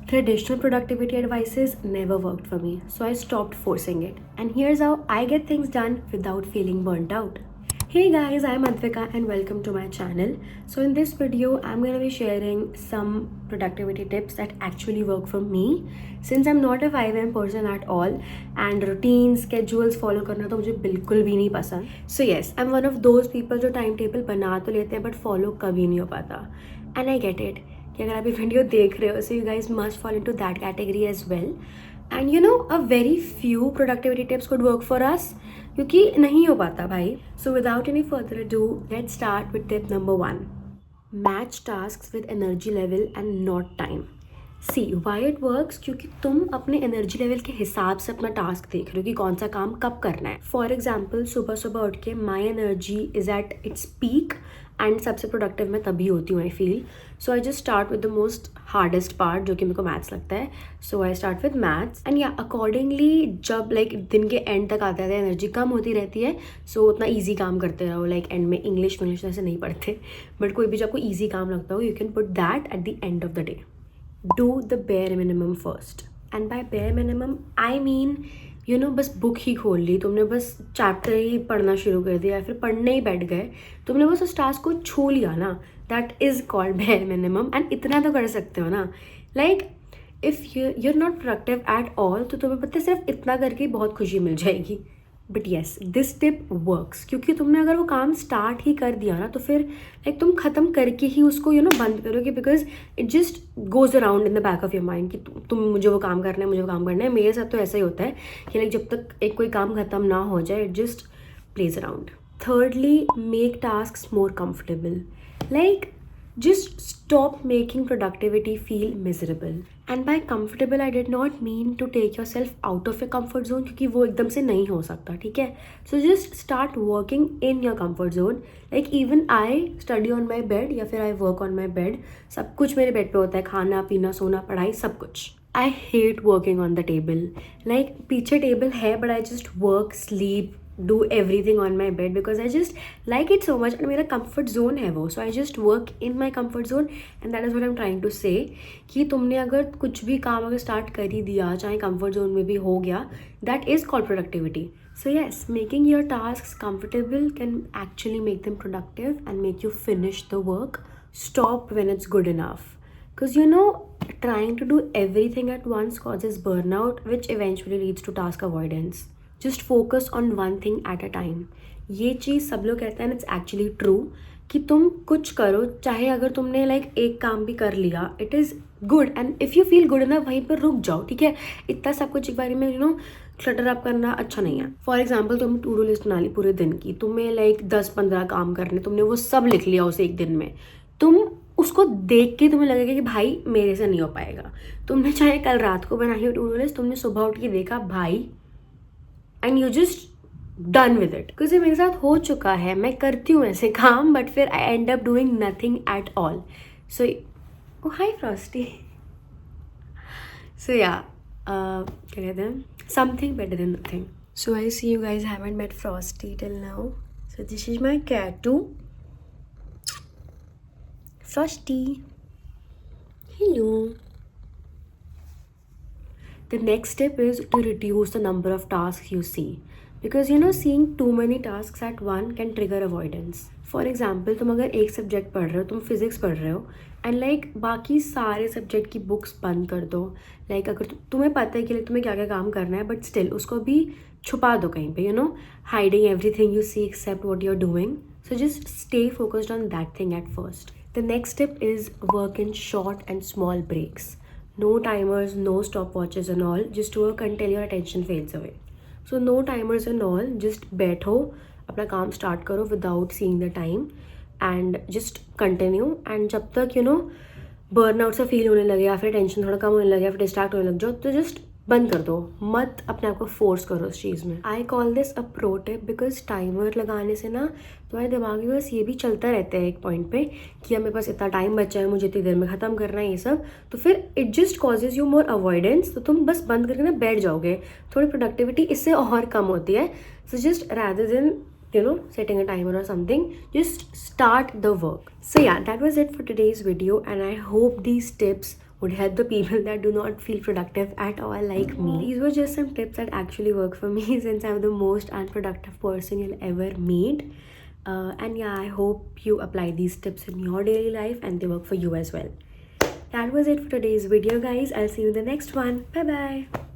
Traditional productivity advices never worked for me, so I stopped forcing it. And here's how I get things done without feeling burnt out. Hey guys, I'm Advika and welcome to my channel. So in this video, I'm going to be sharing some productivity tips that actually work for me. Since I'm not a 5am person at all and routines, schedules follow करना तो मुझे बिल्कुल भी नहीं पसंद. So yes, I'm one of those people जो time table बना तो लेते हैं but follow कभी नहीं हो पाता. And I get it कि अगर आप ये वीडियो देख रहे हो so you guys must fall into that category as well. And you know, a very few productivity tips could work for us क्योंकि नहीं हो पाता भाई. So without any further ado, let's start with tip number 1. Match tasks with energy level and not time. See why it works क्योंकि तुम अपने energy level के हिसाब से अपना टास्क देख रहे हो कि कौन सा काम कब करना है. फॉर एग्जाम्पल सुबह सुबह उठ के my energy is at its peak and सबसे प्रोडक्टिव मैं तभी होती हूँ I feel. So I just start with the most hardest part जो कि मेरे को मैथ्स लगता है. So I start with maths and या अकॉर्डिंगली जब लाइक दिन के एंड तक आते आते एनर्जी कम होती रहती है सो उतना ईजी काम करते रहो. लाइक एंड में इंग्लिश ऐसे नहीं पढ़ते बट कोई भी जब आपको ईजी काम लगता हो you can put that at the end of the day. Do the bare minimum first. And by bare minimum, I mean, you know, बस बुक ही खोल ली तुमने, बस चैप्टर ही पढ़ना शुरू कर दिया या फिर पढ़ने ही बैठ गए, तुमने बस उस टास्क को छू लिया ना, that is called bare minimum. And इतना तो कर सकते हो ना. Like if you're not productive at all तो तुम्हें पता है सिर्फ इतना करके ही बहुत खुशी मिल जाएगी. But yes this tip works क्योंकि तुमने अगर वो काम स्टार्ट ही कर दिया ना तो फिर लाइक तुम ख़त्म करके ही उसको बंद करोगे because it just goes around in the back of your mind कि तुम मुझे वो काम करना है, मुझे वो काम करना है. मेरे साथ तो ऐसा ही होता है कि लाइक जब तक एक कोई काम ख़त्म ना हो जाए it just plays around. Thirdly, make task more comfortable. Like just stop making productivity feel miserable. And by comfortable I did not mean to take yourself out of your comfort zone क्योंकि वो एकदम से नहीं हो सकता, ठीक है. So just start working in your comfort zone. Like even I study on my bed या फिर I work on my bed. सब कुछ मेरे बेड पे होता है, खाना पीना सोना पढ़ाई सब कुछ. I hate working on the table. Like पीछे टेबल है but I just work, sleep, do everything on my bed because I just like it so much and मेरा comfort zone है वो. So I just work in my comfort zone and that is what I'm trying to say कि तुमने अगर कुछ भी काम अगर start कर ही दिया चाहे comfort zone में भी हो गया that is called productivity. So yes, making your tasks comfortable can actually make them productive and make you finish the work. Stop when it's good enough because trying to do everything at once causes burnout which eventually leads to task avoidance. Just focus on one thing at a time. ये चीज़ सब लोग कहते हैं it's actually true कि तुम कुछ करो चाहे अगर तुमने लाइक एक काम भी कर लिया it is good and if you feel good ना वहीं पर रुक जाओ, ठीक है. इतना सब कुछ एक बारे में क्लटर अप करना अच्छा नहीं है. फॉर एग्जाम्पल तुम टू डू लिस्ट बना ली पूरे दिन की, तुम्हें लाइक 10-15 काम करने, तुमने वो सब लिख लिया उसे एक दिन में. तुम उसको देख के तुम्हें लगेगा कि भाई मेरे से नहीं हो पाएगा. तुमने चाहे कल रात को बनाई हो टू डू लिस्ट, तुमने सुबह उठ के देखा भाई and you just done with it. Because ये मेरे साथ हो चुका है, मैं करती हूँ ऐसे काम बट फिर I end up doing nothing at all. So oh hi Frosty. So yeah क्या कहते हैं, something better than nothing. So I see you guys haven't met Frosty till now. So this is my cat Frosty. Hello. The next step is to reduce the number of tasks you see because seeing too many tasks at one can trigger avoidance. For example, तुम अगर एक subject पढ़ रहे हो, तुम physics पढ़ रहे हो एंड लाइक बाकी सारे सब्जेक्ट की बुक्स बंद कर दो. लाइक अगर तुम्हें पता है कि तुम्हें क्या क्या काम करना है बट स्टिल उसको भी छुपा दो कहीं पे, hiding everything you see except what you are doing. So just stay focused on that thing at first. The next step is work in short and small breaks. No timers, no stopwatches and all. Just work until your attention fades away. So no timers and all. Just बैठो, अपना काम start करो without seeing the time and just continue. And जब तक burnout सा feel होने लगे या फिर टेंशन थोड़ा कम होने लगे या फिर डिस्ट्रैक्ट होने लग जाओ तो जस्ट बंद कर दो, मत अपने आप को फोर्स करो उस चीज़ में. I call this a pro tip because timer लगाने से ना तुम्हारे दिमाग में बस ये भी चलता रहता है एक पॉइंट पे कि अब मेरे पास इतना टाइम बचा है, मुझे इतनी देर में ख़त्म करना है ये सब. तो फिर it just causes you more avoidance. तो तुम बस बंद करके ना बैठ जाओगे, थोड़ी प्रोडक्टिविटी इससे और कम होती है. So just rather than setting a timer or something, just start the work. So yeah, that was it for today's video and I hope these tips would help the people that do not feel productive at all like me. These were just some tips that actually work for me since I'm the most unproductive person you'll ever meet. And yeah, I hope you apply these tips in your daily life and they work for you as well. That was it for today's video, guys. I'll see you in the next one. Bye bye.